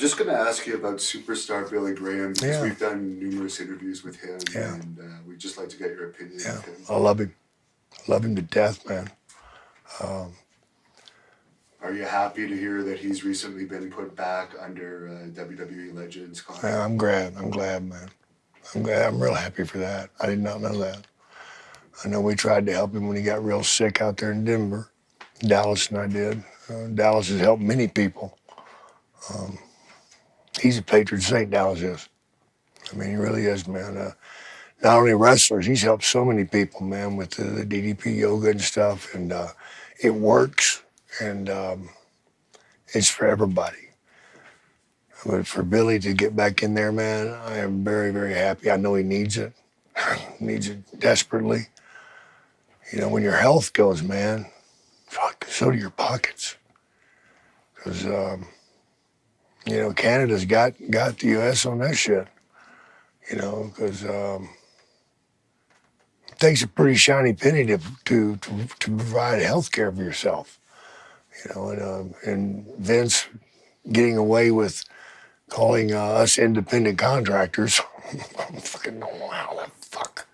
just going to ask you about superstar Billy Graham because Yeah. we've done numerous interviews with him, Yeah. and we'd just like to get your opinion Yeah, of him. I love him. I love him to death, man. Are you happy to hear that he's recently been put back under WWE Legends contract? I'm glad. I'm glad, man. I'm glad. I'm real happy for that. I did not know that. I know we tried to help him when he got real sick out there in Denver. Dallas and I did. Dallas has helped many people. He's a patron saint, Dallas is. I mean, he really is, man. Not only wrestlers, he's helped so many people, man, with the DDP yoga and stuff. And it works, and it's for everybody. But for Billy to get back in there, man, I am very, very happy. I know he needs it. Needs it desperately. You know, when your health goes, man, fuck, so do your pockets. Because, you know, Canada's got the U.S. on that shit. You know, because it takes a pretty shiny penny to provide health care for yourself. You know, and Vince getting away with calling us independent contractors. I fucking know how the fuck.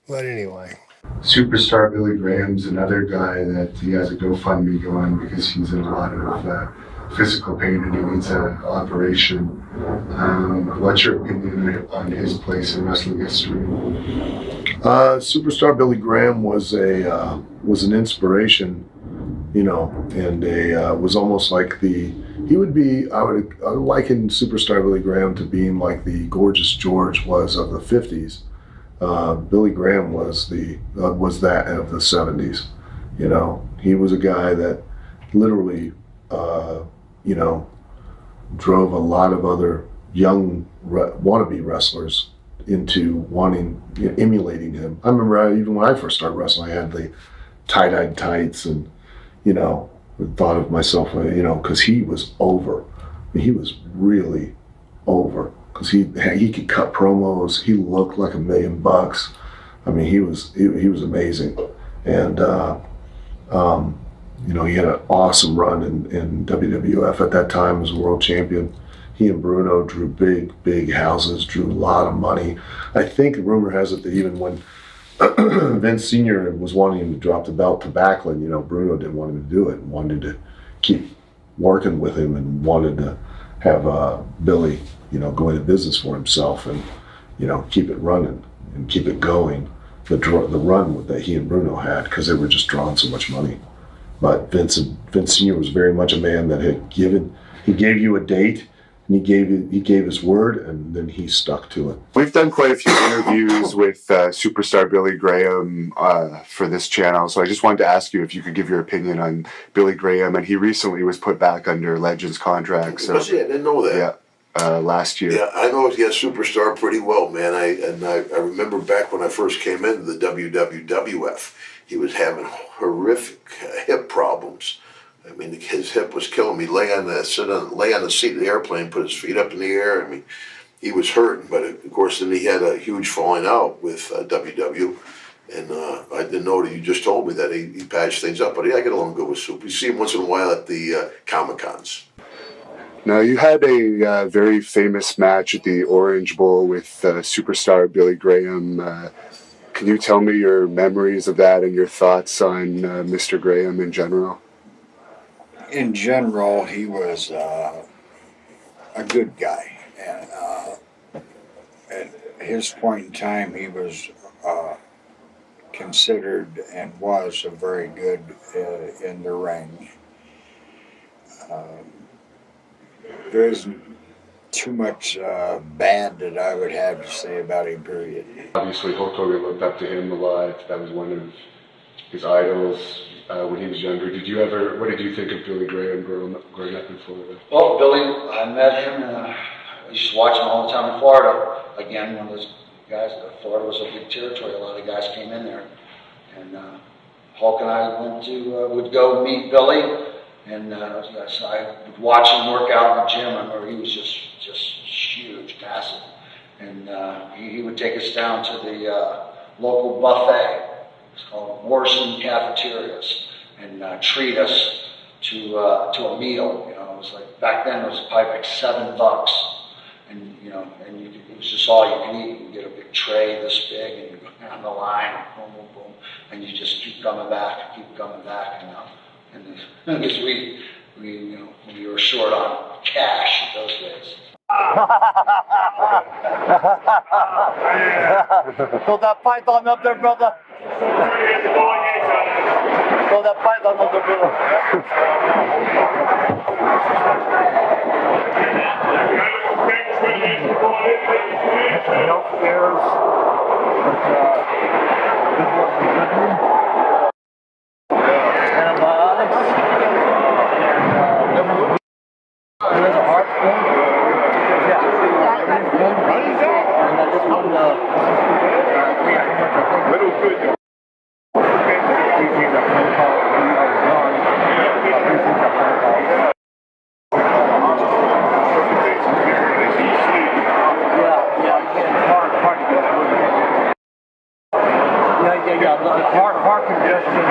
But anyway. Superstar Billy Graham's another guy that he has a GoFundMe going because he's in a lot of physical pain and he needs an operation. What's your opinion on his place in wrestling history? Superstar Billy Graham was an inspiration, you know, and was almost like he would be. I would liken Superstar Billy Graham to being like the Gorgeous George was of the '50s. Billy Graham was that of the '70s. You know, he was a guy that literally, you know, drove a lot of other young wannabe wrestlers into wanting, you know, emulating him. I remember even when I first started wrestling, I had the tie-dyed tights and, you know, thought of myself, you know, because he was over. He was really over because he could cut promos. He looked like $1 million. I mean, he was amazing, and you know, he had an awesome run in WWF at that time as a world champion. He and Bruno drew big houses, drew a lot of money. I think the rumor has it that even when Vince Sr. was wanting him to drop the belt to Backlund, you know, Bruno didn't want him to do it and wanted to keep working with him and wanted to have Billy, you know, go into business for himself and, you know, keep it running and keep it going. The run that he and Bruno had because they were just drawing so much money. But Vince Sr. was very much a man that he gave you a date. And he gave his word, and then he stuck to it. We've done quite a few interviews with superstar Billy Graham for this channel, so I just wanted to ask you if you could give your opinion on Billy Graham. And he recently was put back under Legends contract. So I didn't know that. Yeah, last year. Yeah, I know Superstar pretty well, man. I remember back when I first came into the WWF, he was having horrific hip problems. I mean, his hip was killing me. Lay on the seat of the airplane, put his feet up in the air. I mean, he was hurting. But of course, then he had a huge falling out with WW. And I didn't know that you just told me that he patched things up. But I get along good with Soup. You see him once in a while at the Comic Cons. Now, you had a very famous match at the Orange Bowl with superstar Billy Graham. Can you tell me your memories of that and your thoughts on Mr. Graham in general? In general, he was a good guy, and at his point in time, he was considered and was a very good in the ring. There isn't too much bad that I would have to say about him, period. Obviously, Hulk Hogan looked up to him a lot. That was one of his idols when he was younger. What did you think of Billy Graham growing up in Florida? Well, Billy, I met him, I used to watch him all the time in Florida. Again, one of those guys, Florida was a big territory, a lot of guys came in there. And Hulk and I would go meet Billy, and so I would watch him work out in the gym. I remember he was just huge, massive. And he would take us down to the local buffet. It's called Morrison Cafeterias, and treat us to a meal. You know, was like, back then it was probably like $7. And, and it was just all you can eat. You get a big tray this big and you go down the line, and boom, boom, boom. And you just keep coming back, and because we were short on cash those days. Throw that python up there, brother. Throw that python up there, brother. Antibiotics. There's a heart thing. Heart congestion.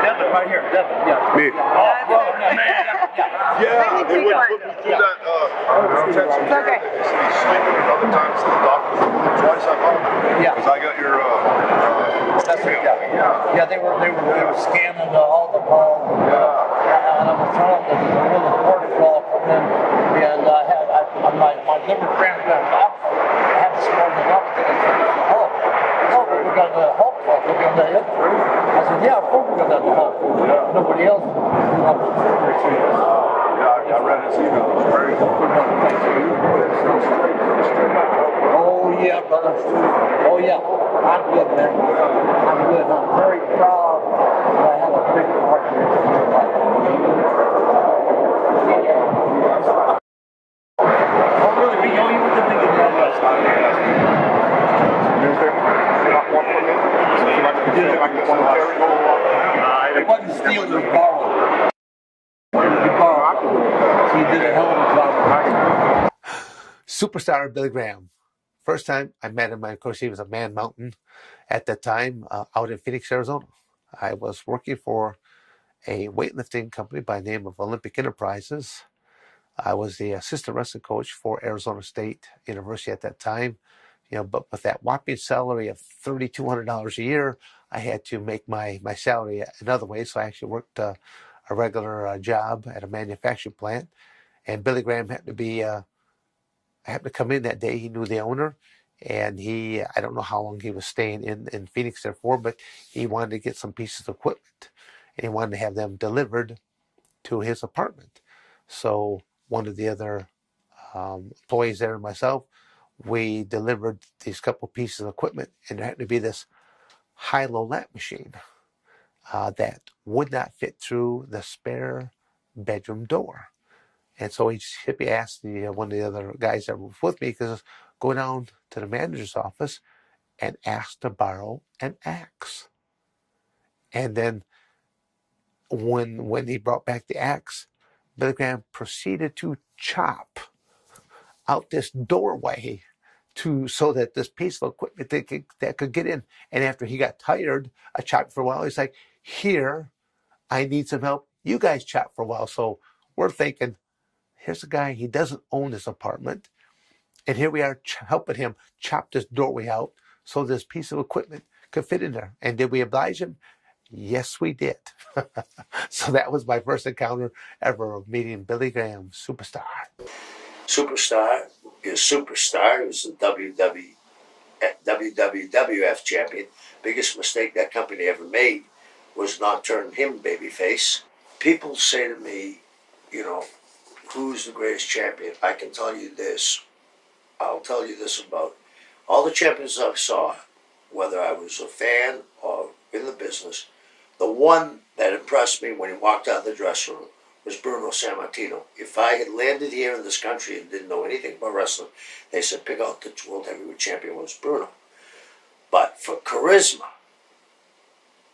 Devin, right here, Devin, yeah. Me. Oh, brother, man. Yeah, they would put me through that intensive care. Okay. They say he's sleeping, and other times the doctors will do it twice I call. Yeah. Because I got your That's it, yeah, they were scanning all the calls. And I was telling them that there's a really important call from them. And my liver cramped out. I had to score the up to the Hulk. No, but we're going to the Hulk call. We're going to hit through. I said, yeah, of course we're going to the Hulk. Nobody else is up to I read his email. It was very Oh, yeah, brother. Oh, yeah. I'm good, man. I'm good. I'm very proud that I have a big partner in my life. Oh, really? We know you with the big It wasn't stealing, it was borrowed. You borrowed. So you did a hell of a job. Superstar Billy Graham. First time I met him, of course, he was a Man Mountain at that time out in Phoenix, Arizona. I was working for a weightlifting company by the name of Olympic Enterprises. I was the assistant wrestling coach for Arizona State University at that time. But with that whopping salary of $3,200 a year, I had to make my salary another way. So I actually worked a regular job at a manufacturing plant. And Billy Graham happened to come in that day. He knew the owner, and I don't know how long he was staying in Phoenix there for, but he wanted to get some pieces of equipment, and he wanted to have them delivered to his apartment. So one of the other employees there and myself, we delivered these couple pieces of equipment, and there happened to be this high-low lamp machine that would not fit through the spare bedroom door. And so he asked one of the other guys that was with me, because go down to the manager's office and ask to borrow an axe. And then when he brought back the axe, Billy Graham proceeded to chop out this doorway so that this piece of equipment that could get in. And after he got tired of chopping for a while, he's like, here, I need some help. You guys chop for a while. So we're thinking, here's a guy, he doesn't own this apartment. And here we are helping him chop this doorway out so this piece of equipment could fit in there. And did we oblige him? Yes, we did. So that was my first encounter ever of meeting Billy Graham, Superstar. Superstar is Superstar. He was the WWF champion. Biggest mistake that company ever made was not turning him babyface. People say to me, who's the greatest champion? I can tell you this. I'll tell you this about all the champions I saw, whether I was a fan or in the business. The one that impressed me when he walked out of the dressing room was Bruno Sammartino. If I had landed here in this country and didn't know anything about wrestling, they said pick out the world heavyweight champion was Bruno. But for charisma,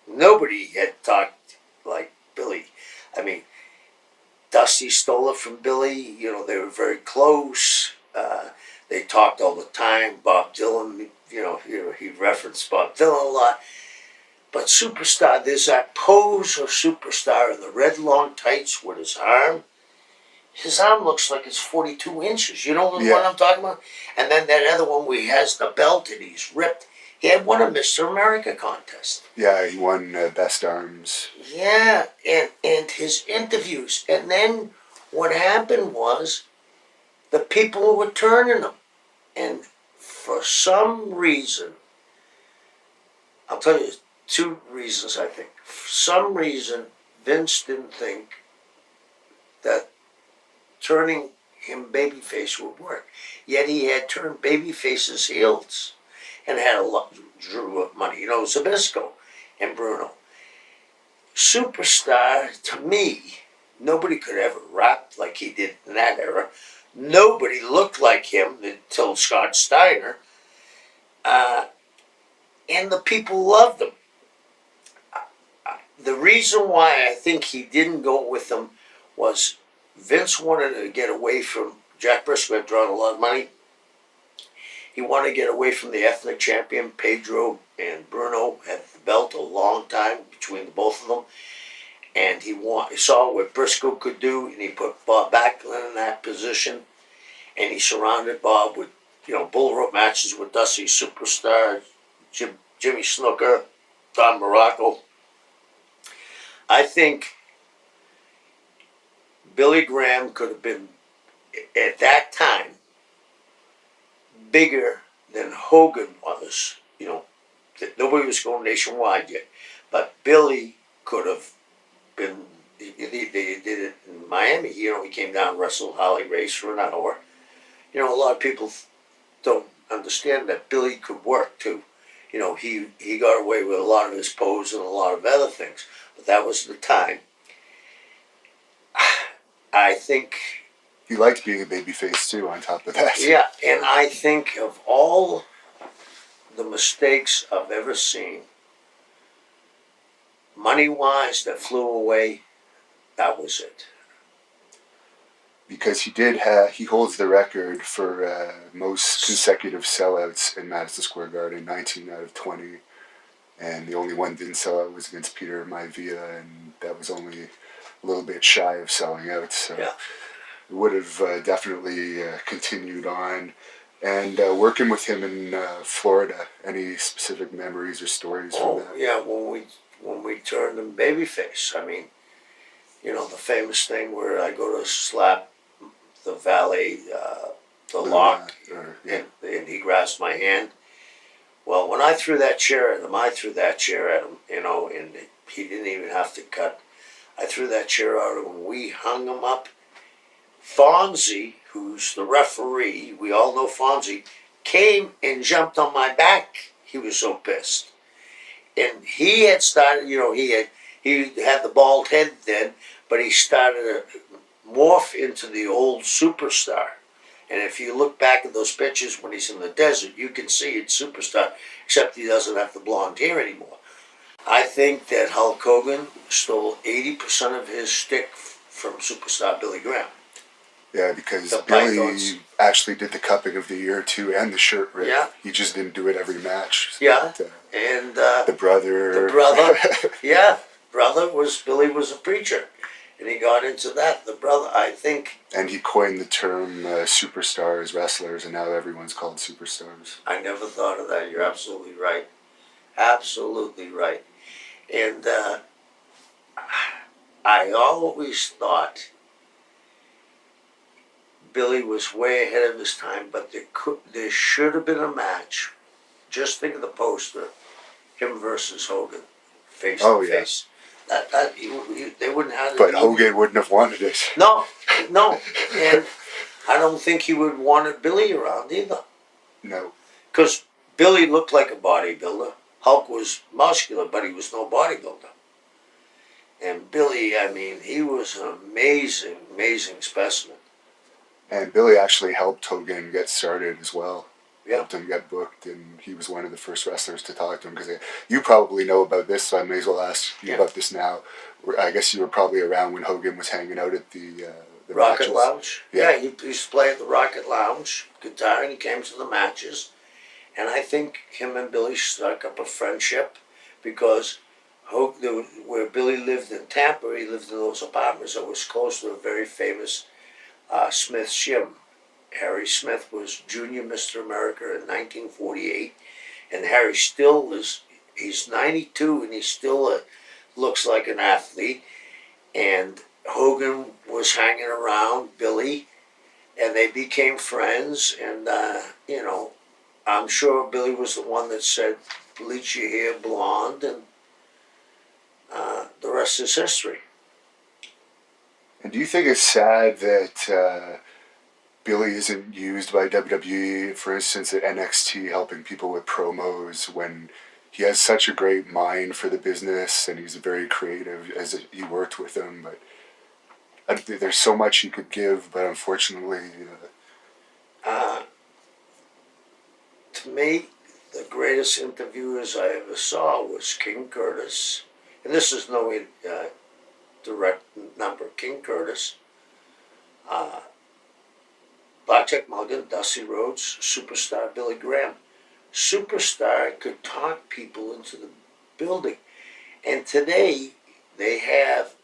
nobody had talked like Billy. I mean, Dusty stole it from Billy. They were very close. They talked all the time. Bob Dylan, he referenced Bob Dylan a lot. But Superstar, there's that pose of Superstar in the red long tights with his arm. His arm looks like it's 42 inches. You know the one I'm talking about? And then that other one where he has the belt and he's ripped. He had won a Mr. America contest. Yeah, he won Best Arms. Yeah, and his interviews. And then what happened was the people were turning him. And for some reason, I'll tell you two reasons, I think. For some reason, Vince didn't think that turning him babyface would work. Yet he had turned babyface's heels and had a lot, drew up money. You know, Zabisco and Bruno. Superstar, to me, nobody could ever rap like he did in that era. Nobody looked like him until Scott Steiner. And the people loved him. The reason why I think he didn't go with them was Vince wanted to get away from Jack Briscoe had drawn a lot of money. He wanted to get away from the ethnic champion. Pedro and Bruno had the belt a long time between the both of them. And he saw what Briscoe could do, and he put Bob Backlund in that position. And he surrounded Bob with, bull rope matches with Dusty Superstar, Jimmy Snooker, Don Morocco. I think Billy Graham could have been, at that time, bigger than Hogan was. Nobody was going nationwide yet. But Billy could have been, they did it in Miami. He came down and wrestled Holly Race for an hour. A lot of people don't understand that Billy could work too. He got away with a lot of his pose and a lot of other things. But that was the time. I think He liked being a babyface too, on top of that. Yeah, and I think of all the mistakes I've ever seen, money-wise, that flew away, that was it. Because he holds the record for most consecutive sellouts in Madison Square Garden, 19 out of 20. And the only one that didn't sell out was against Peter Maivia, and that was only a little bit shy of selling out. So Yeah. it would have definitely continued on. And working with him in Florida, any specific memories or stories from that? Yeah, when we turned him babyface. I mean, the famous thing where I go to slap the valet, the lock, and he grabs my hand. Well, when I threw that chair at him, and he didn't even have to cut. I threw that chair out, and we hung him up. Fonzie, who's the referee, we all know Fonzie, came and jumped on my back. He was so pissed. And he had started, he had the bald head then, but he started to morph into the old Superstar. And if you look back at those pictures when he's in the desert, you can see it's Superstar, except he doesn't have the blonde hair anymore. I think that Hulk Hogan stole 80% of his shtick from Superstar Billy Graham. Yeah, because The Billy pythons. actually did the cupping of the year too, and the shirt rip. Yeah. He just didn't do it every match. Yeah. But, And the brother. brother Billy was a preacher. And he got into that. The brother, I think. And he coined the term superstars, wrestlers, and now everyone's called superstars. I never thought of that. You're absolutely right. Absolutely right. And I always thought Billy was way ahead of his time, but there should have been a match. Just think of the poster, him versus Hogan, face to face. They wouldn't have it. But Hogan wouldn't have wanted it. No, and I don't think he would wanted Billy around either. No. Because Billy looked like a bodybuilder. Hulk was muscular, but he was no bodybuilder. And Billy, I mean, he was an amazing, amazing specimen. And Billy actually helped Hogan get started as well. Yeah. Helped him get booked, and he was one of the first wrestlers to talk to him. Because you probably know about this, so I may as well ask you about this now. I guess you were probably around when Hogan was hanging out at the Rocket matches. Lounge? Yeah, he used to play at the Rocket Lounge, guitar, and he came to the matches. And I think him and Billy struck up a friendship because where Billy lived in Tampa, he lived in those apartments that was close to a very famous Smith shim. Harry Smith was Junior Mr. America in 1948, and Harry still he's 92 and he still looks like an athlete. And Hogan was hanging around Billy, and they became friends. And, I'm sure Billy was the one that said, bleach your hair blonde, and the rest is history. And do you think it's sad that Billy isn't used by WWE, for instance, at NXT, helping people with promos when he has such a great mind for the business and he's very creative as you worked with him, but there's so much he could give, but unfortunately... To me, the greatest interviewers I ever saw was King Curtis. And this is no direct number. King Curtis, Blackjack Mulligan, Dusty Rhodes, Superstar Billy Graham. Superstar could talk people into the building. And today, they have...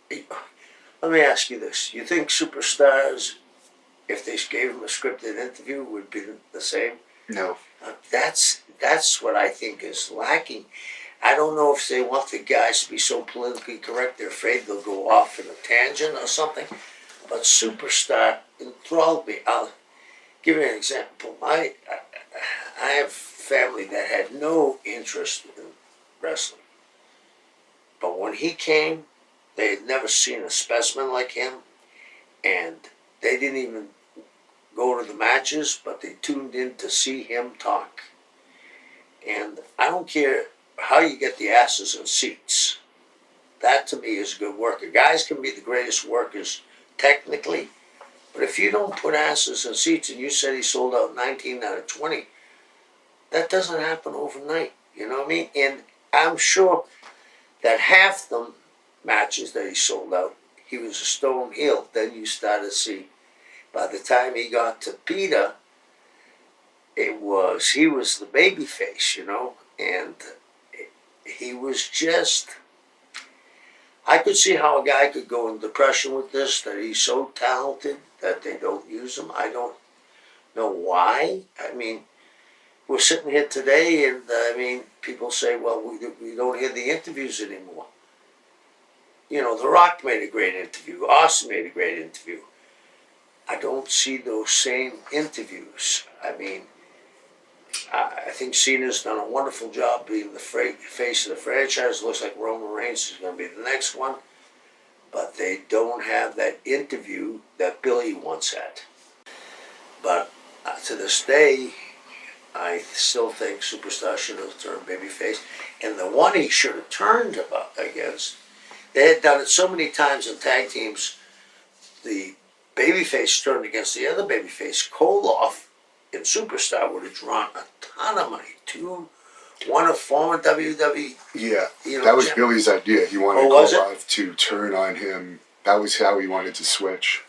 Let me ask you this. You think Superstars, if they gave him a scripted interview, would be the same? No. That's what I think is lacking. I don't know if they want the guys to be so politically correct they're afraid they'll go off in a tangent or something. But Superstar enthralled me. I'll give you an example. I have family that had no interest in wrestling. But when he came, they had never seen a specimen like him, and they didn't even go to the matches, but they tuned in to see him talk. And I don't care how you get the asses in seats. That to me is good worker. Guys can be the greatest workers technically, but if you don't put asses in seats, and you said he sold out 19 out of 20, that doesn't happen overnight. You know what I mean? And I'm sure that half the matches that he sold out, he was a stone heel. Then you started to see, by the time he got to Peter, he was the baby face, and he was just... I could see how a guy could go in depression with this, that he's so talented that they don't use him. I don't know why. I mean, we're sitting here today, and people say, well, we don't hear the interviews anymore. The Rock made a great interview. Austin made a great interview. I don't see those same interviews. I think Cena's done a wonderful job being the face of the franchise. Looks like Roman Reigns is going to be the next one. But they don't have that interview that Billy once had. But to this day, I still think Superstar should have turned babyface. And the one he should have turned against, they had done it so many times in tag teams, the babyface turned against the other babyface. Koloff in Superstar would have drawn a ton of money. One of former WWE. Yeah, that was Billy's idea. He wanted Koloff to turn on him. That was how he wanted to switch.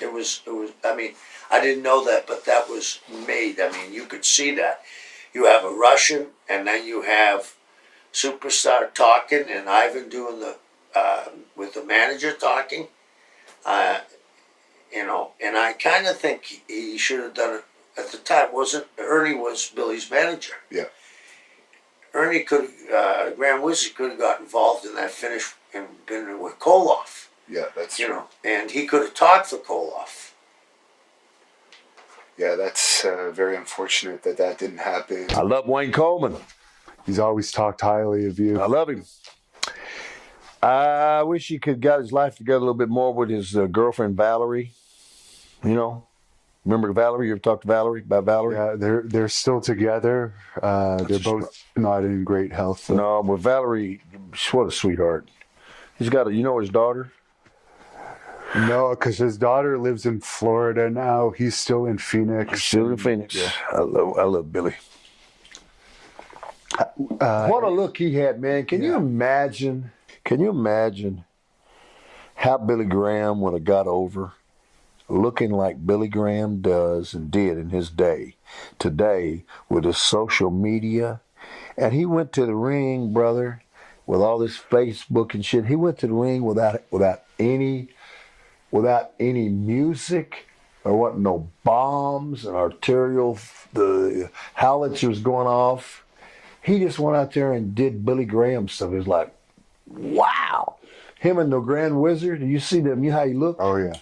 It was. I didn't know that, but that was made. You could see that. You have a Russian, and then you have Superstar talking, and Ivan doing with the manager talking. And I kind of think he should have done it at the time. Ernie was Billy's manager. Yeah. Ernie Grand Wizard could have got involved in that finish and been with Koloff. Yeah, that's true. And he could have talked for Koloff. Yeah, that's very unfortunate that didn't happen. I love Wayne Coleman. He's always talked highly of you. I love him. I wish he could got his life together a little bit more with his girlfriend Valerie. Remember Valerie? You ever talked to About Valerie? Yeah, they're still together. They're both not in great health. So. No, but Valerie, what a sweetheart. He's got his daughter? No, because his daughter lives in Florida now. He's still in Phoenix. Still in Phoenix. Yeah. I love Billy. What a look he had, man. Can you imagine? Can you imagine how Billy Graham would have got over looking like Billy Graham does and did in his day today with his social media? And he went to the ring, brother, with all this Facebook and shit. He went to the ring without any music. There wasn't no bombs and arterial, the howitzers going off. He just went out there and did Billy Graham stuff. It was like, wow. Him and the Grand Wizard. Do you see them? You how he looked? Oh, yeah.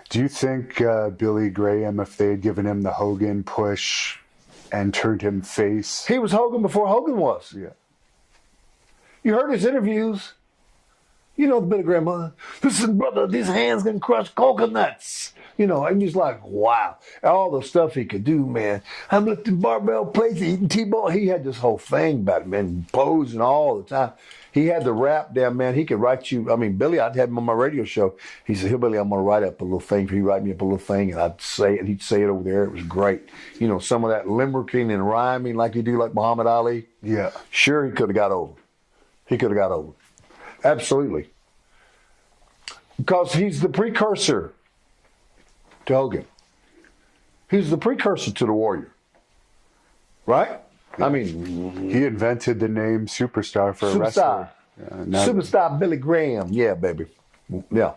Do you think Billy Graham, if they had given him the Hogan push and turned him face? He was Hogan before Hogan was. Yeah. You heard his interviews. You know, Billy Graham, listen, brother, these hands can crush coconuts. You know, and he's like, wow. All the stuff he could do, man. I'm lifting barbell plates, eating T-ball. He had this whole thing about it, man, posing all the time. He had the rap down, man. He could write you. I mean, Billy, I'd had him on my radio show. He said, Hillbilly, I'm going to write up a little thing for you. Write me up a little thing, and I'd say it. He'd say it over there. It was great. You know, some of that limericking and rhyming like you do like Muhammad Ali. Yeah. Sure, he could have got over. He could have got over. Absolutely. Because he's the precursor to Hogan. He's the precursor to the Warrior. Right? I mean, he invented the name Superstar for a wrestler. Superstar Billy Graham. Yeah, baby. Yeah.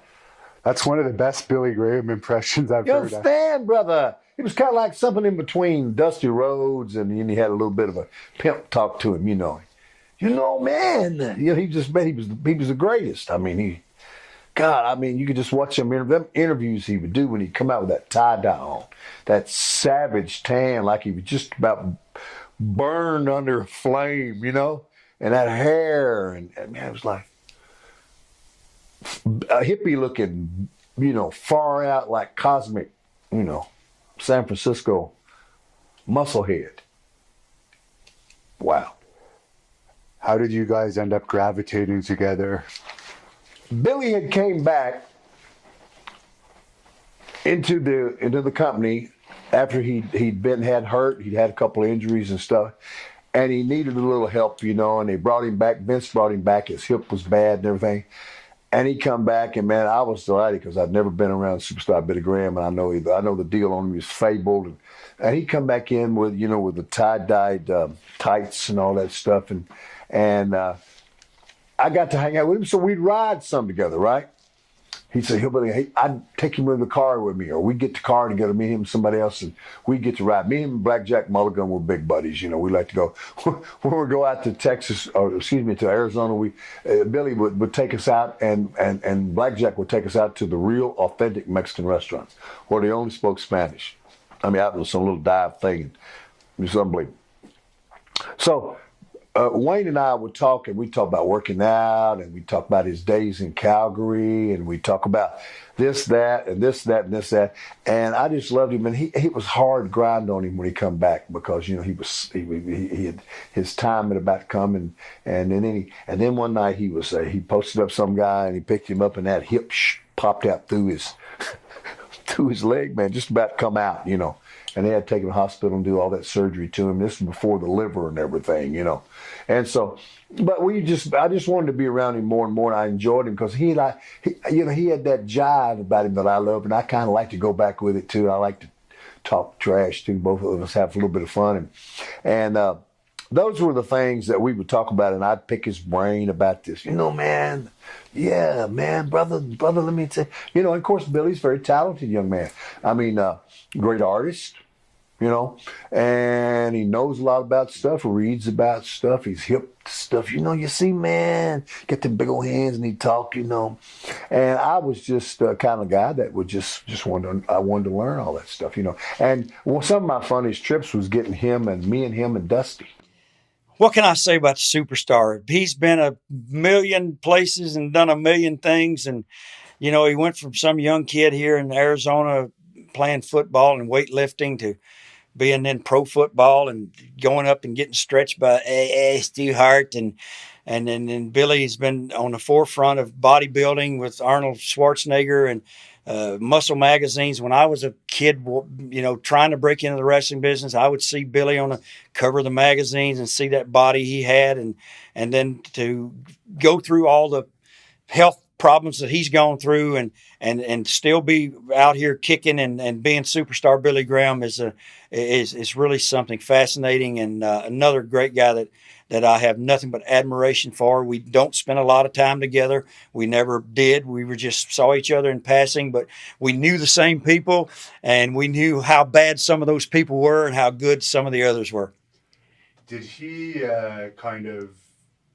That's one of the best Billy Graham impressions I've You heard. understand, brother? It was kind of like something in between Dusty Rhodes and he had a little bit of a pimp talk to him, you know. You know, man. You know, he was the greatest. I mean, you could just watch them interviews he would do when he'd come out with that tie-dye on, that savage tan, like he was just about burned under a flame, you know, and that hair, and man, it was like a hippie-looking, you know, far out, like cosmic, you know, San Francisco musclehead. Wow. How did you guys end up gravitating together? Billy had came back into the company after he'd had hurt. He'd had a couple of injuries and stuff, and he needed a little help, you know. And they brought him back. Vince brought him back. His hip was bad and everything. And he come back, and man, I was delighted because I'd never been around Superstar Billy Graham, and I know the deal on him was fabled. And he come back in with the tie-dyed tights and all that stuff, and I got to hang out with him, so we'd ride some together, right? He'd say, hey, I'd take him in the car with me, or we'd get the car together, me, him, and somebody else, and we'd get to ride. Me and Blackjack Mulligan were big buddies, you know. We like to go, when we go out to to Arizona, Billy would take us out, and Blackjack would take us out to the real, authentic Mexican restaurants, where they only spoke Spanish. I mean, out was some little dive thing. It was unbelievable. So, Wayne and I would talk, and we'd talk about working out, and we'd talk about his days in Calgary, and we'd talk about this, that, and this, that, and this, that. And I just loved him, and he was hard grind on him when he come back because, you know, he had his time had about come, and then one night he posted up some guy, and he picked him up, and that hip popped out through his leg, man, just about to come out, you know. And they had to take him to the hospital and do all that surgery to him. This was before the liver and everything, you know. And so, but I just wanted to be around him more and more. And I enjoyed him because he had that jive about him that I love, and I kind of like to go back with it too. I like to talk trash too. Both of us have a little bit of fun, and those were the things that we would talk about, and I'd pick his brain about this. You know, man, yeah, man, brother, let me tell you. You know, and of course, Billy's a very talented young man. I mean, great artist. You know, and he knows a lot about stuff, reads about stuff, he's hip to stuff. You know, you see, man, get them big old hands and he talk, you know. And I was just kind of guy that would just I wanted to learn all that stuff, you know. And some of my funniest trips was getting him and Dusty. What can I say about the Superstar? He's been a million places and done a million things. And, you know, he went from some young kid here in Arizona playing football and weightlifting to being in pro football and going up and getting stretched by Stu Hart. And then Billy's been on the forefront of bodybuilding with Arnold Schwarzenegger and muscle magazines. When I was a kid, you know, trying to break into the wrestling business, I would see Billy on the cover of the magazines and see that body he had. And then to go through all the health problems that he's gone through and still be out here kicking and being Superstar Billy Graham is really something fascinating, and another great guy that I have nothing but admiration for. We don't spend a lot of time together. We never did. We were just saw each other in passing, but we knew the same people, and we knew how bad some of those people were and how good some of the others were. Did he kind of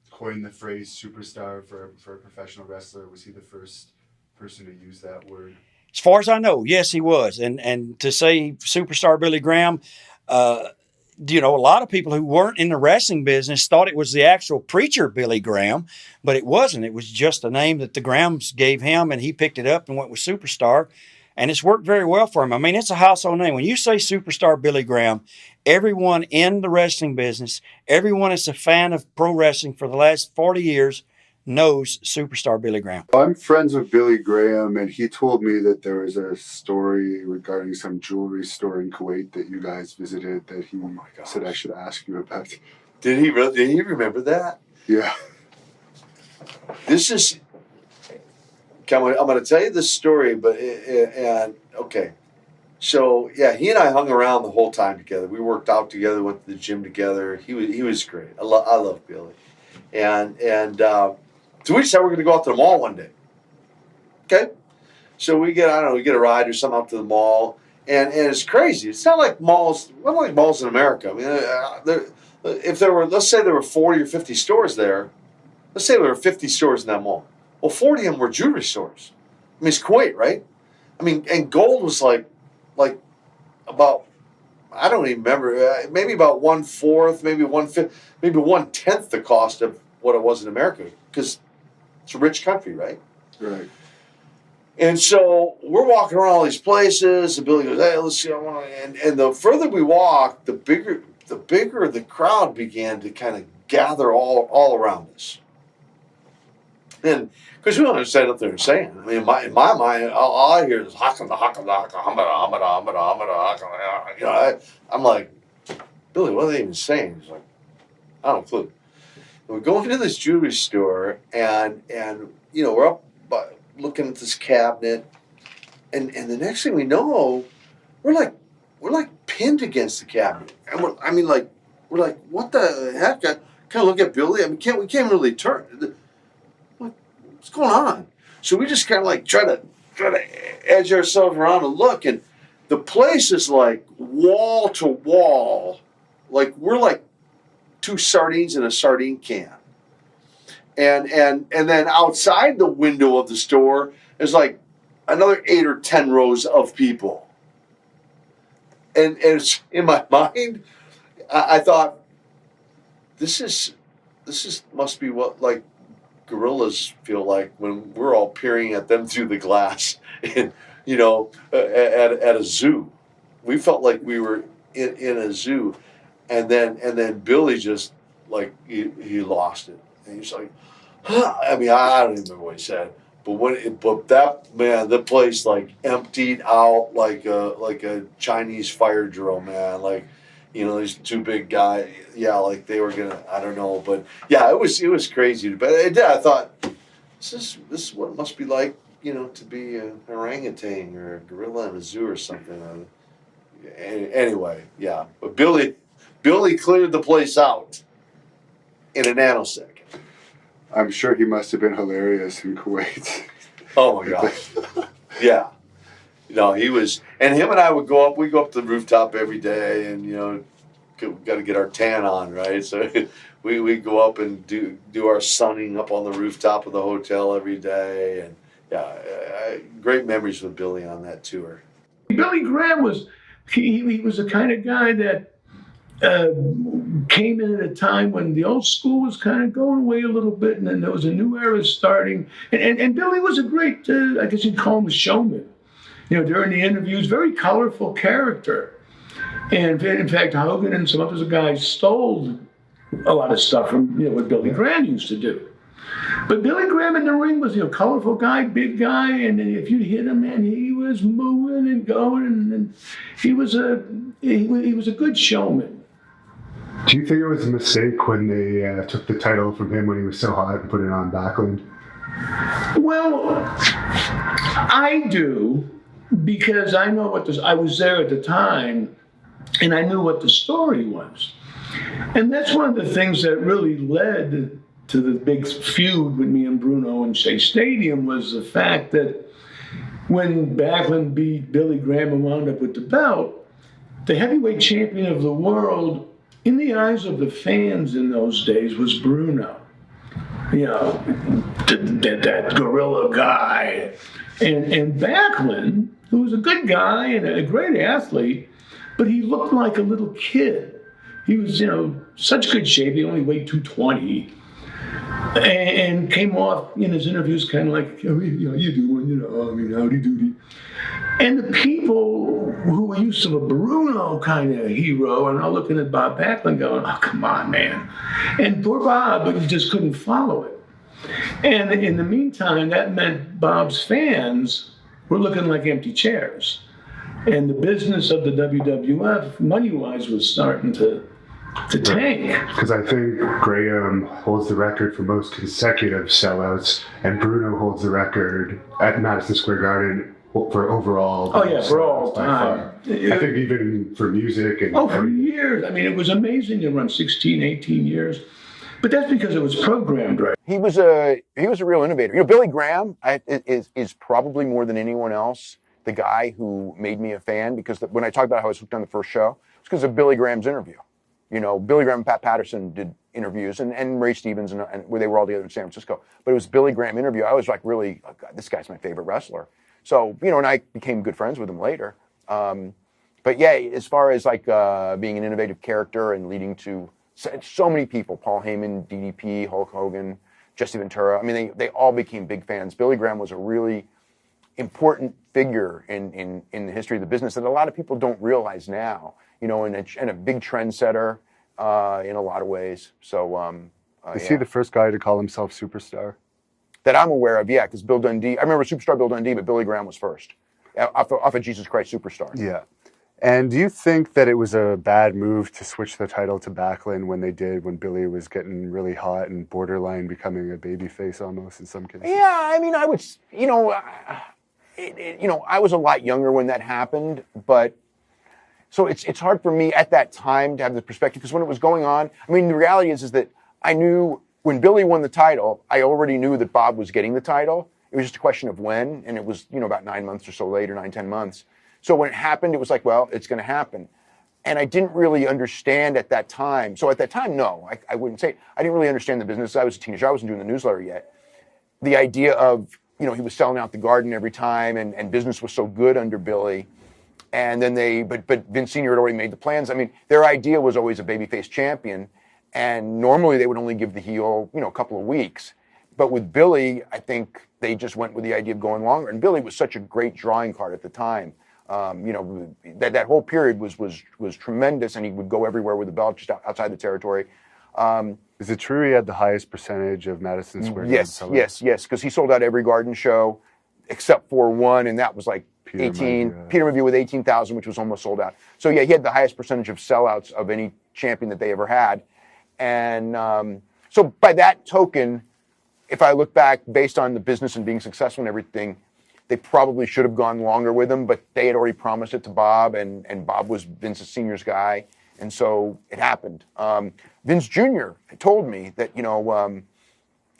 coin the phrase superstar for a professional wrestler? Was he the first person to use that word? As far as I know, yes, he was. And to say superstar Billy Graham, you know, a lot of people who weren't in the wrestling business thought it was the actual preacher Billy Graham, but it wasn't. It was just a name that the Grahams gave him, and he picked it up and went with superstar. And it's worked very well for him. I mean, it's a household name. When you say superstar Billy Graham, everyone in the wrestling business, everyone that's a fan of pro wrestling for the last 40 years knows superstar Billy Graham. I'm friends with Billy Graham, and he told me that there was a story regarding some jewelry store in Kuwait that you guys visited that he said I should ask you about. Did he really? Did he remember that? Yeah. This is. I'm going to tell you this story, but okay. So yeah, he and I hung around the whole time together. We worked out together, went to the gym together. He was great. I love Billy, and so we decided we're going to go out to the mall one day. Okay, so we get a ride or something out to the mall, and it's crazy. It's not like malls. Not like malls in America. I mean, if there were, let's say there were 40 or 50 stores there. Let's say there were 50 stores in that mall. Well, 40 of them were jewelry stores. I mean, it's Kuwait, right? I mean, and gold was like about, I don't even remember, maybe about 1/4, maybe 1/5, maybe 1/10 the cost of what it was in America, because it's a rich country, right? Right. And so we're walking around all these places, and Billy goes, "Hey, let's see." And the further we walked, the bigger the crowd began to kind of gather all around us. And because we don't understand what they're saying. I mean, in my mind, all I hear is haka haka haka hamada hamada hamada hamada haka. You know, I'm like, Billy, what are they even saying? He's like, I don't have a clue. And we go into this jewelry store, and you know, we're up looking at this cabinet, and the next thing we know, we're like pinned against the cabinet, and we're like, what the heck? I kind of look at Billy. I mean, we can't really turn. What's going on? So we just kind of like try to edge ourselves around and look, and the place is like wall to wall, like we're like two sardines in a sardine can. And then outside the window of the store is like another 8 or 10 rows of people. And it's in my mind, I thought, this must be what like gorillas feel like when we're all peering at them through the glass, and you know, at a zoo. We felt like we were in a zoo, and then Billy just like he lost it, and he's like, I mean, I don't even remember what he said, but the place like emptied out like a Chinese fire drill, man. Like, you know, these two big guys, yeah, like they were gonna, I don't know, but yeah, it was crazy. But I thought, this is what it must be like, you know, to be an orangutan or a gorilla in a zoo or something. Anyway, yeah, but Billy cleared the place out in a nanosecond. I'm sure he must have been hilarious in Kuwait. Oh my God. Yeah. No, he was, and him and I would go up to the rooftop every day, and you know, got to get our tan on, right? So we go up and do our sunning up on the rooftop of the hotel every day, and yeah, great memories with Billy on that tour. Billy Graham was he was the kind of guy that came in at a time when the old school was kind of going away a little bit, and then there was a new era starting. And Billy was a great, I guess you'd call him a showman. You know, during the interviews, very colorful character. And in fact, Hogan and some other guys stole a lot of stuff from, you know, what Billy Graham used to do. But Billy Graham in the ring was, you know, colorful guy, big guy, and if you hit him, man, he was moving and going, and he was a good showman. Do you think it was a mistake when they took the title from him when he was so hot and put it on Backlund? Well, I do, because I know I was there at the time, and I knew what the story was. And that's one of the things that really led to the big feud with me and Bruno in Shea Stadium was the fact that when Backlund beat Billy Graham and wound up with the belt, the heavyweight champion of the world, in the eyes of the fans in those days, was Bruno. You know, that gorilla guy. And Backlund, who was a good guy and a great athlete, but he looked like a little kid. He was, such good shape. He only weighed 220. And came off in his interviews kind of like, you doing, howdy doody. And the people who were used to a Bruno kind of hero are now looking at Bob Backlund going, oh, come on, man. And poor Bob, but he just couldn't follow it. And in the meantime, that meant Bob's fans were looking like empty chairs. And the business of the WWF, money-wise, was starting to tank. Because I think Graham holds the record for most consecutive sellouts, and Bruno holds the record at Madison Square Garden for overall. Oh yeah, for all time. I think even for music and. Oh, for years. I mean, it was amazing to run 16, 18 years. But that's because it was programmed right. He was a real innovator. Billy Graham is probably more than anyone else the guy who made me a fan, because when I talked about how I was hooked on the first show, it's because of Billy Graham's interview. Billy Graham and Pat Patterson did interviews, and Ray Stevens, and where they were all together in San Francisco. But it was Billy Graham interview. I was like, really, oh God, this guy's my favorite wrestler. So, and I became good friends with him later. But yeah, as far as like being an innovative character and leading to so many people, Paul Heyman, DDP, Hulk Hogan, Jesse Ventura. I mean, they all became big fans. Billy Graham was a really important figure in the history of the business that a lot of people don't realize now. And a big trendsetter in a lot of ways. So, is he the first guy to call himself Superstar? That I'm aware of, yeah, because Bill Dundee. I remember Superstar Bill Dundee, but Billy Graham was first, off of Jesus Christ Superstar. Yeah. And do you think that it was a bad move to switch the title to Backlund when they did, when Billy was getting really hot and borderline becoming a babyface almost in some cases? Yeah, I mean, I was, I was a lot younger when that happened, but so it's hard for me at that time to have the perspective, because when it was going on, I mean, the reality is that I knew when Billy won the title, I already knew that Bob was getting the title. It was just a question of when, and it was, about 9 months or so later, 9-10 months. So when it happened, it was like, well, it's going to happen. And I didn't really understand at that time. So at that time, no, I wouldn't say. I didn't really understand the business. I was a teenager. I wasn't doing the newsletter yet. The idea of, he was selling out the Garden every time, and business was so good under Billy. And then but Vince Sr. had already made the plans. I mean, their idea was always a babyface champion. And normally they would only give the heel, a couple of weeks. But with Billy, I think they just went with the idea of going longer. And Billy was such a great drawing card at the time. That whole period was tremendous, and he would go everywhere with the belt just outside the territory. Is it true he had the highest percentage of Madison Square Garden? Yes, because he sold out every Garden show except for one, and that was like Peter Maivia with 18,000, which was almost sold out. So yeah, he had the highest percentage of sellouts of any champion that they ever had. And so by that token, if I look back based on the business and being successful and everything, they probably should have gone longer with him, but they had already promised it to Bob, and Bob was Vince Sr.'s guy, and so it happened. Vince Jr. told me that,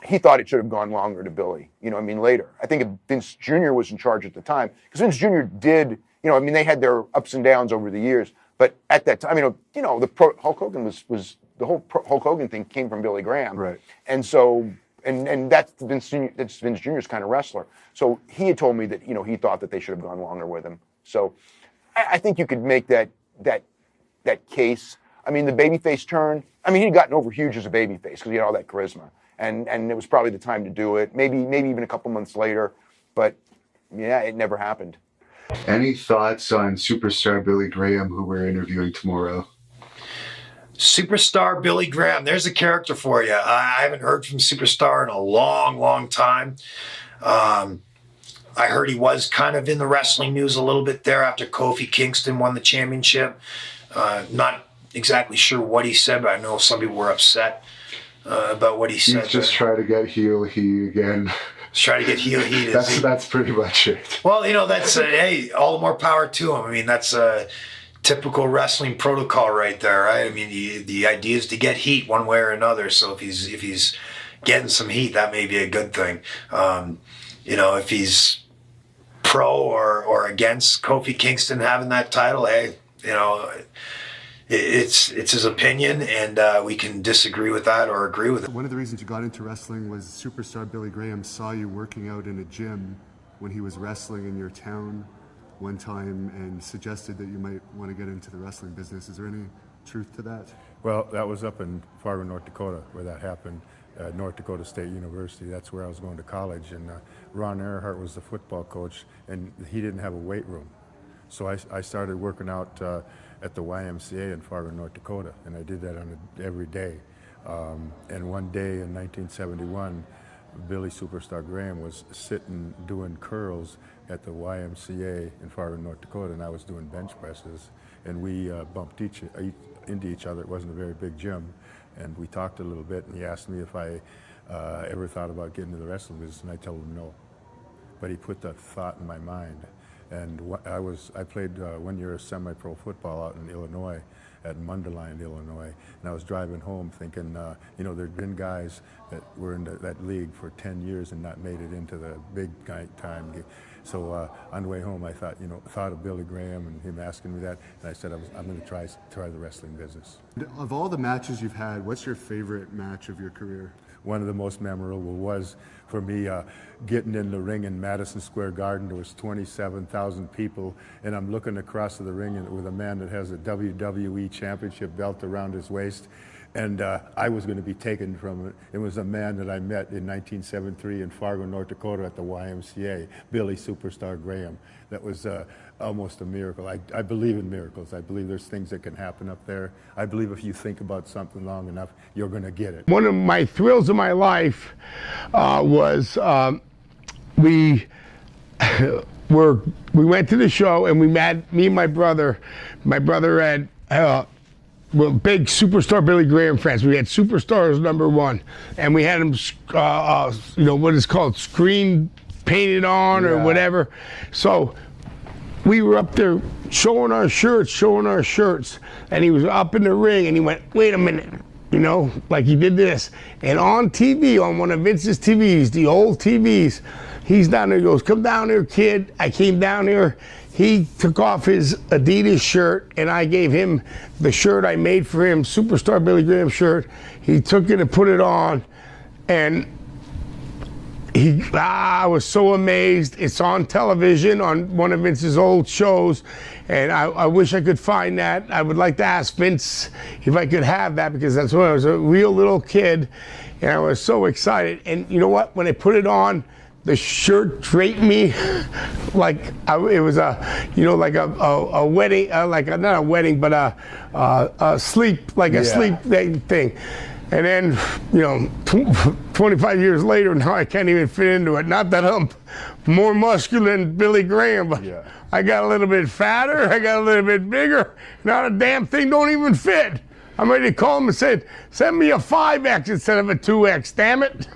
he thought it should have gone longer to Billy, later. I think if Vince Jr. was in charge at the time, because Vince Jr. did, they had their ups and downs over the years, but at that time, Hulk Hogan was the whole Hulk Hogan thing came from Billy Graham. Right. And so, and that's Vince Jr.'s kind of wrestler. So he had told me that, he thought that they should have gone longer with him. So I think you could make that case. I mean, the babyface turn, he'd gotten over huge as a babyface because he had all that charisma. And it was probably the time to do it. Maybe even a couple months later. But yeah, it never happened. Any thoughts on Superstar Billy Graham, who we're interviewing tomorrow? Superstar Billy Graham, there's a character for you. I haven't heard from Superstar in a long, long time. I heard he was kind of in the wrestling news a little bit there after Kofi Kingston won the championship. Not exactly sure what he said, but I know some people were upset about what he said. He's just trying to get heel heat again. He's trying to get heel heat. That's pretty much it. Well, that's hey, all the more power to him. That's typical wrestling protocol right there, right? I mean, the idea is to get heat one way or another. So if he's getting some heat, that may be a good thing. If he's pro or against Kofi Kingston having that title, hey, it's his opinion, and we can disagree with that or agree with it. One of the reasons you got into wrestling was superstar Billy Graham saw you working out in a gym when he was wrestling in your town one time and suggested that you might want to get into the wrestling business. Is there any truth to that? Well, that was up in Fargo, North Dakota, where that happened. North Dakota State University. That's where I was going to college, and Ron Earhart was the football coach, and he didn't have a weight room. So I started working out at the YMCA in Fargo, North Dakota, and I did that every day. And one day in 1971, Billy Superstar Graham was sitting doing curls at the YMCA in Fargo, North Dakota, and I was doing bench presses, and we bumped into each other. It wasn't a very big gym, and we talked a little bit, and he asked me if I ever thought about getting into the wrestling business, and I told him no. But he put that thought in my mind. And I played 1 year of semi-pro football out in Illinois, at Mundelein, Illinois. And I was driving home thinking, there'd been guys that were in that league for 10 years and not made it into the big night time. So on the way home, I thought of Billy Graham and him asking me that, and I said I'm going to try the wrestling business. Of all the matches you've had, what's your favorite match of your career? One of the most memorable was, for me, getting in the ring in Madison Square Garden. There was 27,000 people, and I'm looking across the ring with a man that has a WWE Championship belt around his waist, and I was going to be taken from it. It was a man that I met in 1973 in Fargo, North Dakota at the YMCA, Billy Superstar Graham. That was almost a miracle. I believe in miracles. I believe there's things that can happen up there. I believe if you think about something long enough, you're going to get it. One of my thrills of my life was we went to the show, and me and my brother had big Superstar Billy Graham fans. We had Superstars #1, and we had him, what is called screen painted on or whatever. So we were up there showing our shirts, and he was up in the ring, and he went, "Wait a minute," like he did this. And on TV, on one of Vince's TVs, the old TVs, he's down there, he goes, "Come down here, kid." I came down here. He took off his Adidas shirt, and I gave him the shirt I made for him, Superstar Billy Graham shirt. He took it and put it on, and I was so amazed. It's on television on one of Vince's old shows, and I wish I could find that. I would like to ask Vince if I could have that, because that's when I was a real little kid, and I was so excited. And you know what? When I put it on, the shirt draped me like it was like a wedding, not a wedding, but a sleep, like a sleep thing. And then, 25 years later, now I can't even fit into it. Not that I'm more muscular than Billy Graham, but I got a little bit fatter, I got a little bit bigger. Not a damn thing don't even fit. I'm ready to call him and say, "Send me a 5X instead of a 2X, damn it."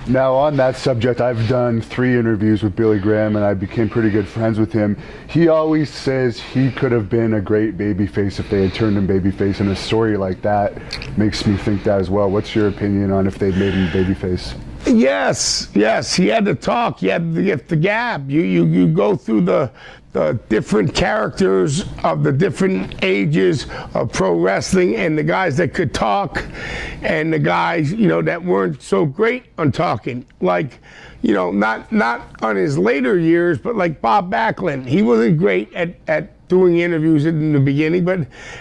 Now, on that subject, I've done 3 interviews with Billy Graham, and I became pretty good friends with him. He always says he could have been a great babyface if they had turned him babyface, and a story like that makes me think that as well. What's your opinion on if they'd made him babyface? Yes, he had to talk, he had to get the gab. You go through the different characters of the different ages of pro wrestling, and the guys that could talk, and the guys, that weren't so great on talking. Like, not on his later years, but like Bob Backlund. He wasn't great at doing interviews in the beginning, but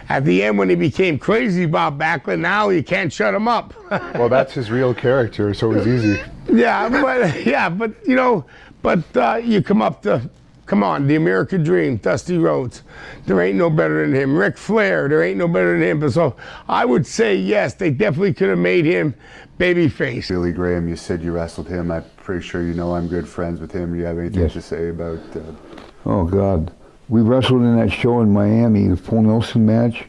at the end when he became crazy, Bob Backlund, now you can't shut him up. Well, that's his real character, so it was easy. But you come on, the American Dream, Dusty Rhodes. There ain't no better than him. Ric Flair, there ain't no better than him. But so I would say yes, they definitely could have made him babyface. Billy Graham, you said you wrestled him. I'm pretty sure I'm good friends with him. Do you have anything to say about? Oh God, we wrestled in that show in Miami, the Paul Nelson match,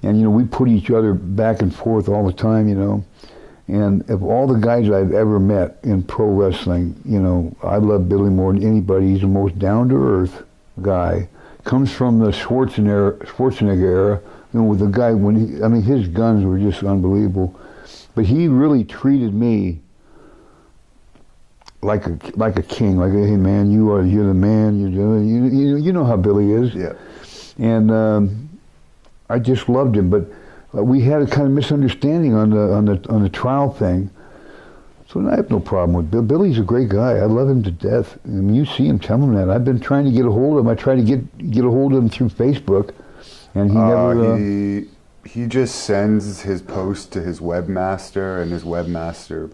and we put each other back and forth all the time, And of all the guys I've ever met in pro wrestling, I love Billy more than anybody. He's the most down-to-earth guy. comes from the Schwarzenegger era, with the guy his guns were just unbelievable, but he really treated me like a king. Like, hey man, you're the man. You know how Billy is. Yeah. And I just loved him, but we had a kind of misunderstanding on the trial thing. So I have no problem with Bill. Billy's a great guy. I love him to death. I mean, you see him, tell him that. I've been trying to get a hold of him. I tried to get a hold of him through Facebook, and he never. He just sends his post to his webmaster, and his webmaster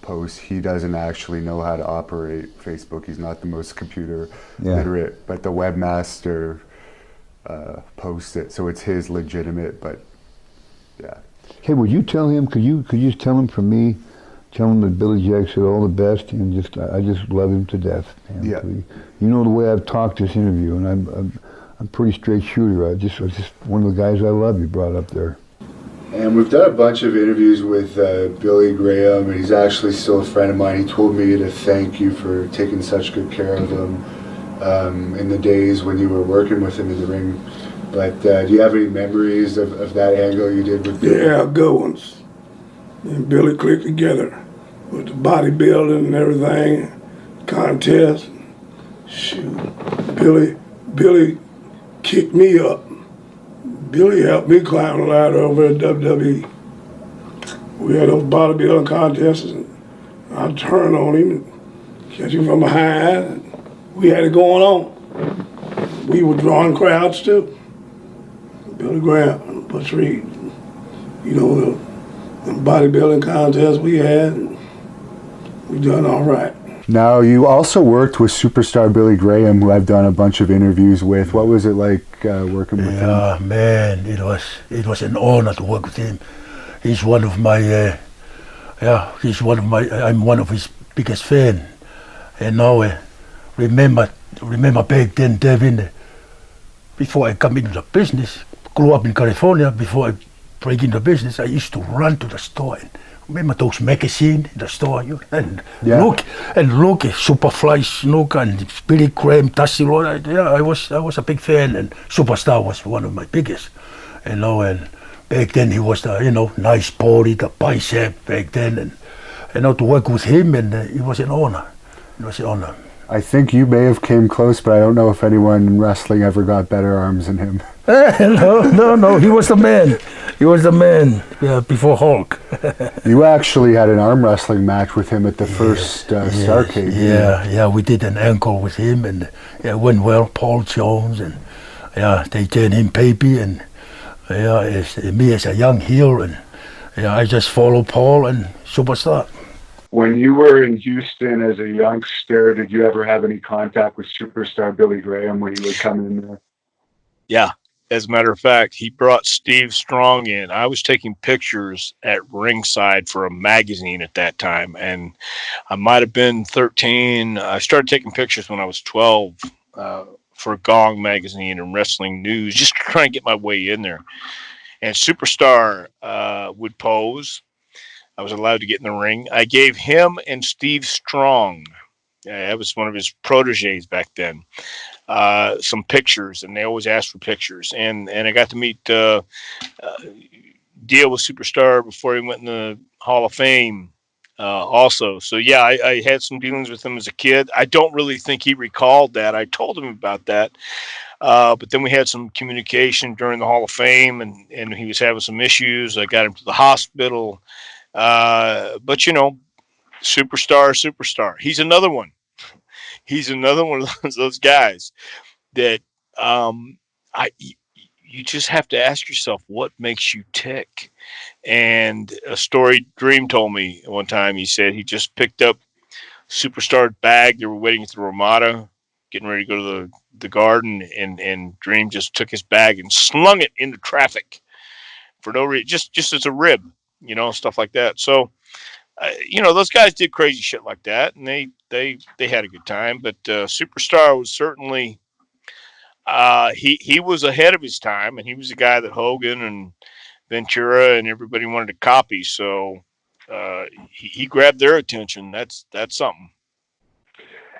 posts. He doesn't actually know how to operate Facebook. He's not the most computer literate, but the webmaster posts it, so it's his legitimate. But yeah. Hey, would you tell him? Could you just tell him from me? Tell him that Billy Jack said all the best, and I just love him to death. Man. Yeah. You know the way I've talked this interview, and I'm pretty straight shooter. I just one of the guys I love. You brought up there. And we've done a bunch of interviews with Billy Graham, and he's actually still a friend of mine. He told me to thank you for taking such good care of him in the days when you were working with him in the ring. But do you have any memories of that angle you did with Billy? Yeah, good ones. And Billy clicked together with the bodybuilding and everything, contest. Shoot, Billy kicked me up. Billy helped me climb the ladder over at WWE. We had those bodybuilding contests, and I'd turn on him and catch him from behind. And we had it going on. We were drawing crowds too. Billy Graham, Butch Reed, the bodybuilding contests we had, and we done all right. Now, you also worked with superstar Billy Graham, who I've done a bunch of interviews with. What was it like working with him? Yeah, man, it was an honor to work with him. He's one of my, I'm one of his biggest fans. And now, remember back then, Devin, before I come into the business, grew up in California, before I break into business, I used to run to the store and remember those magazines in the store, look, Superfly Snook and Billy Graham, Dusty Rhodes. Yeah, I was a big fan, and Superstar was one of my biggest. And back then he was the nice body, the bicep back then, and to work with him, and it was an honor. It was an honor. I think you may have came close, but I don't know if anyone in wrestling ever got better arms than him. No, he was the man. He was the man before Hulk. You actually had an arm wrestling match with him at the first Starrcade. Yeah, we did an ankle with him, and it went well. Paul Jones, and they turned him baby, and me as a young heel, and I just followed Paul and Superstar. When you were in Houston as a youngster, did you ever have any contact with superstar Billy Graham when he would come in there? Yeah. As a matter of fact, he brought Steve Strong in. I was taking pictures at ringside for a magazine at that time, and I might have been 13. I started taking pictures when I was 12 for Gong magazine and Wrestling News, just trying to get my way in there. And Superstar would pose. I was allowed to get in the ring. I gave him and Steve Strong, I was one of his proteges back then, some pictures, and they always asked for pictures. And I got to meet deal with Superstar before he went in the Hall of Fame also. So yeah, I had some dealings with him as a kid. I don't really think he recalled that. I told him about that. But then we had some communication during the Hall of Fame, and he was having some issues. I got him to the hospital. But superstar. He's another one. He's another one of those guys that you just have to ask yourself what makes you tick. And a story Dream told me one time. He said he just picked up Superstar's bag. They were waiting at the Ramada, getting ready to go to the garden, and Dream just took his bag and slung it into traffic for no reason, just as a rib, stuff like that. So, those guys did crazy shit like that, and they had a good time. But Superstar was certainly he was ahead of his time, and he was the guy that Hogan and Ventura and everybody wanted to copy. So he grabbed their attention. That's something.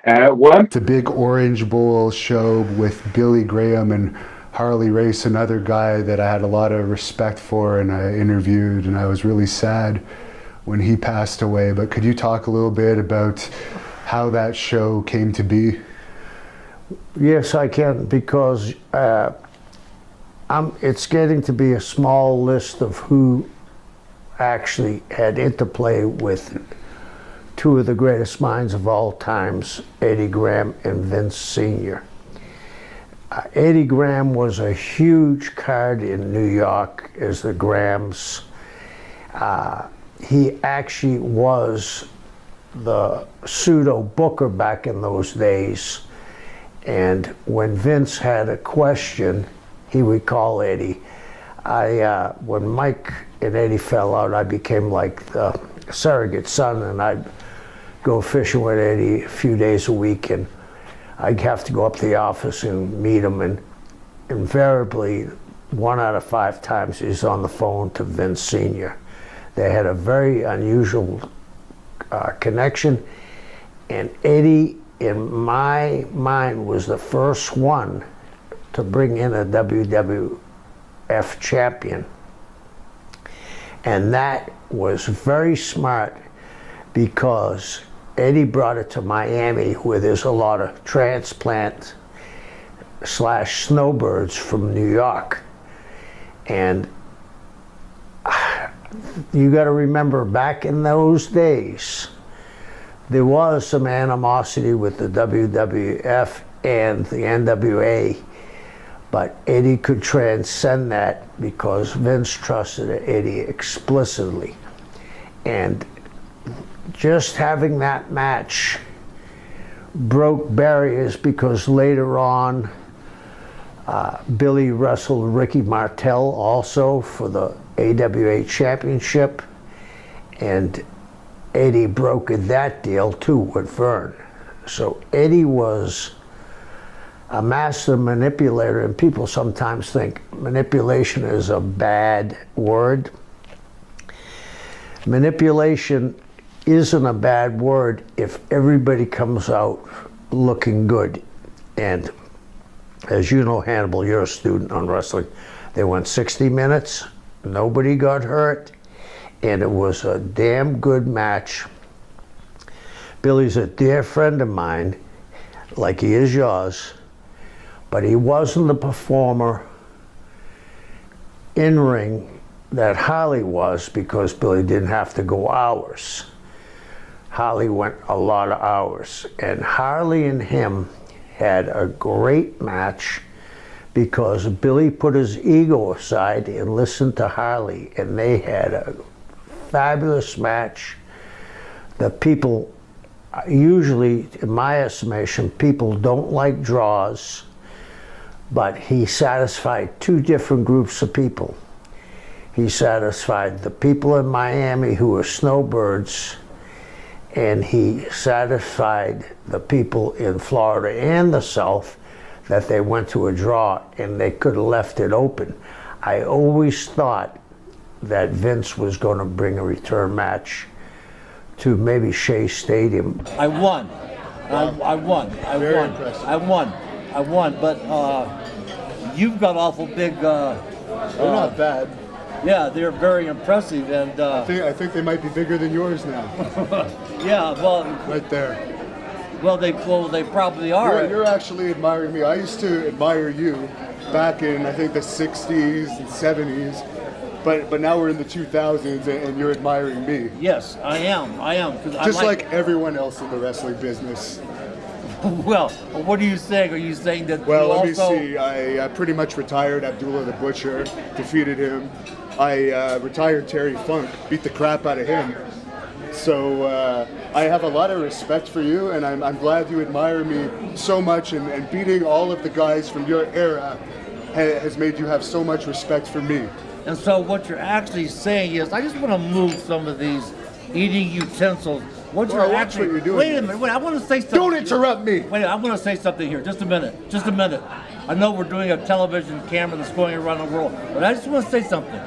The Big Orange Bowl show with Billy Graham and Harley Race, another guy that I had a lot of respect for and I interviewed, and I was really sad when he passed away. But could you talk a little bit about how that show came to be? Yes, I can, because it's getting to be a small list of who actually had interplay with two of the greatest minds of all times, Eddie Graham and Vince Sr. Eddie Graham was a huge card in New York as the Grahams. He actually was the pseudo booker back in those days. And when Vince had a question, he would call Eddie. When Mike and Eddie fell out, I became like the surrogate son, and I'd go fishing with Eddie a few days a week, and I'd have to go up to the office and meet him, and invariably, 1 out of 5 times he's on the phone to Vince Sr. They had a very unusual connection, and Eddie, in my mind, was the first one to bring in a WWF champion. And that was very smart, because Eddie brought it to Miami, where there's a lot of transplant / snowbirds from New York. And you got to remember, back in those days, there was some animosity with the WWF and the NWA, but Eddie could transcend that because Vince trusted Eddie explicitly. And just having that match broke barriers, because later on, Billy wrestled Ricky Martel also for the AWA Championship, and Eddie brokered that deal too with Vern. So Eddie was a master manipulator, and people sometimes think manipulation is a bad word. Manipulation isn't a bad word if everybody comes out looking good. And as you know, Hannibal, you're a student on wrestling. They went 60 minutes, nobody got hurt, and it was a damn good match. Billy's a dear friend of mine, like he is yours, but he wasn't the performer in ring that Harley was, because Billy didn't have to go hours. Harley went a lot of hours, and Harley and him had a great match, because Billy put his ego aside and listened to Harley, and they had a fabulous match. The people, usually, in my estimation, people don't like draws, but he satisfied 2 different groups of people. He satisfied the people in Miami who were snowbirds, and he satisfied the people in Florida and the South that they went to a draw and they could have left it open. I always thought that Vince was going to bring a return match to maybe Shea Stadium. I won. I won. I won. But you've got awful big. They're not bad. Yeah, they're very impressive, and I think they might be bigger than yours now. Yeah, well, right there. Well, they probably are. You're actually admiring me. I used to admire you back in, I think, the 60s and 70s, but now we're in the 2000s and you're admiring me. Yes, I am. Just like everyone else in the wrestling business. Well, what are you saying? Are you saying that? Well, let me see. I pretty much retired Abdullah the Butcher, defeated him. I retired Terry Funk, beat the crap out of him. So I have a lot of respect for you, and I'm glad you admire me so much, and beating all of the guys from your era has made you have so much respect for me. And so what you're actually saying is, I just want to move some of these eating utensils. What you're doing. Wait a minute. Wait, I want to say something. Don't interrupt me. Wait, I want to say something here. Just a minute. I know we're doing a television camera that's going around the world, but I just want to say something.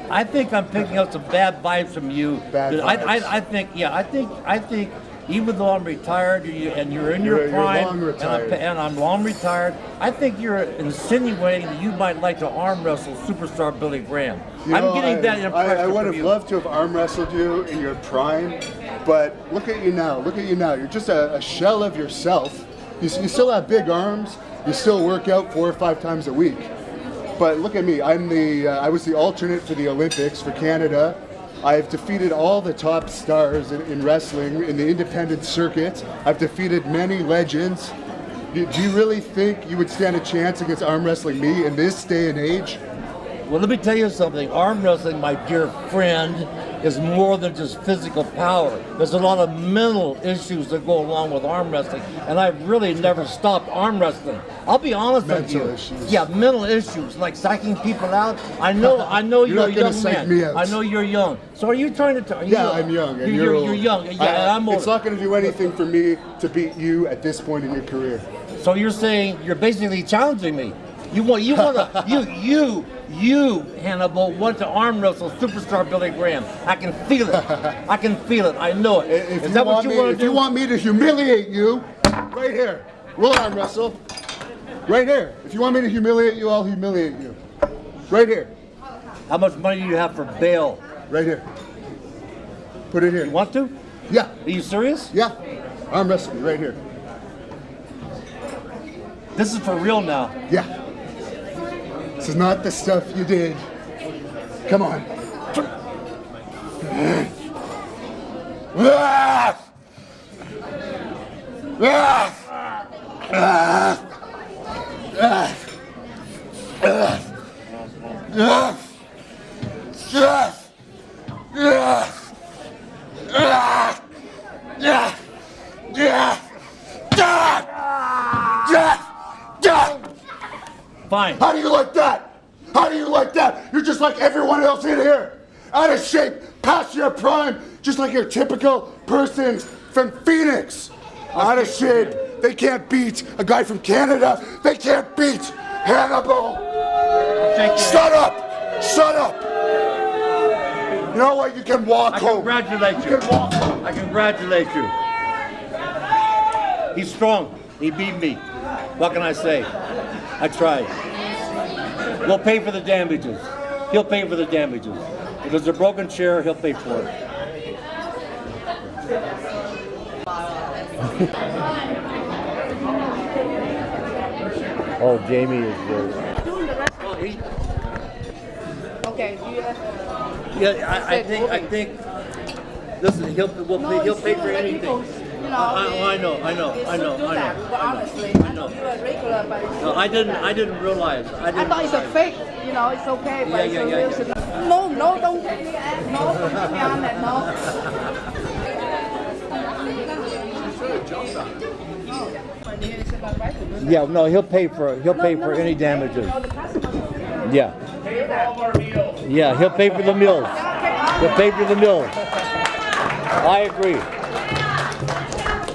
I think I'm picking up some bad vibes from you. Bad vibes. I think even though I'm retired and you're in your You're prime, long retired. and I'm long retired, I think you're insinuating that you might like to arm wrestle superstar Billy Graham. I'm getting that impression I would from have you. loved to have arm wrestled you in your prime, but look at you now. Look at you now. You're just a shell of yourself. You still have big arms. You still work out 4 or 5 times a week. But look at me. I was the alternate for the Olympics for Canada. I've defeated all the top stars in wrestling in the independent circuit. I've defeated many legends. Do you really think you would stand a chance against arm wrestling me in this day and age? Well, let me tell you something. Arm wrestling, my dear friend, is more than just physical power. There's a lot of mental issues that go along with arm wrestling, and I've really never stopped arm wrestling. I'll be honest with you. Mental issues. Yeah, mental issues, like psyching people out. I know you're a young man. I know you're young. So are you trying to? I'm young. And you're old. young. Yeah, and I'm older. It's not going to do anything for me to beat you at this point in your career. So you're saying you're basically challenging me. You, Hannibal, want to arm wrestle superstar Billy Graham. I can feel it. I can feel it. I know it. Is that what you want to do? If you want me to humiliate you, right here, we'll arm wrestle. Right here. If you want me to humiliate you, I'll humiliate you. Right here. How much money do you have for bail? Right here. Put it here. You want to? Yeah. Are you serious? Yeah. Arm wrestle me right here. This is for real now. Yeah. This is not the stuff you did. Come on. Fine. How do you like that? How do you like that? You're just like everyone else in here. Out of shape, past your prime, just like your typical person from Phoenix. Out of shape. They can't beat a guy from Canada. They can't beat Hannibal. Shut up. Shut up. You know what? You can walk home. Congratulate you. You can walk home. I congratulate you. He's strong. He beat me. What can I say? I tried. We'll pay for the damages. He'll pay for the damages. If it's a broken chair, he'll pay for it. Oh, Jamie is Doing the rest. Okay. Yeah, I think. Listen, he'll pay for anything. I know. But honestly, I know you're a regular, but No, I didn't realize. I thought it's a fake. You know, it's okay, but it's a real thing. No, don't take me out. No, don't put me on that. No. Yeah, no, he'll pay for any damages. Yeah. Yeah, he'll pay for the meals. He'll pay for the meals. I agree.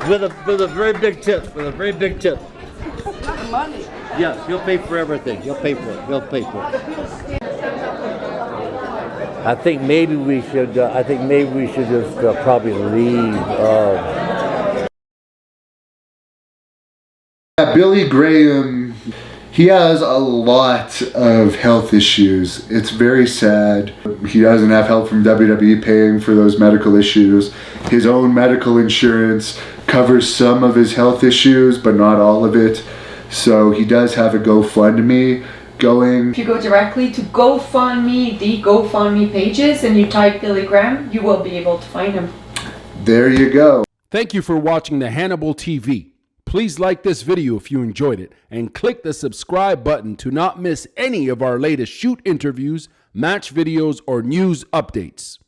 With a very big tip. With a very big tip. Money. Yes, he'll pay for everything. He'll pay for it. He'll pay for it. I think maybe we should. Just probably leave. Billy Graham, he has a lot of health issues. It's very sad. He doesn't have help from WWE paying for those medical issues. His own medical insurance covers some of his health issues, but not all of it. So he does have a GoFundMe going. If you go directly to GoFundMe, the GoFundMe pages, and you type Billy Graham, you will be able to find him. There you go. Thank you for watching the Hannibal TV. Please like this video if you enjoyed it, and click the subscribe button to not miss any of our latest shoot interviews, match videos, or news updates.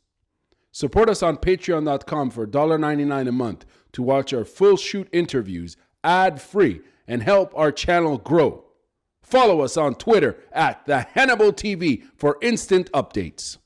Support us on patreon.com for $1.99 a month to watch our full shoot interviews ad-free and help our channel grow. Follow us on Twitter at the Hannibal TV for instant updates.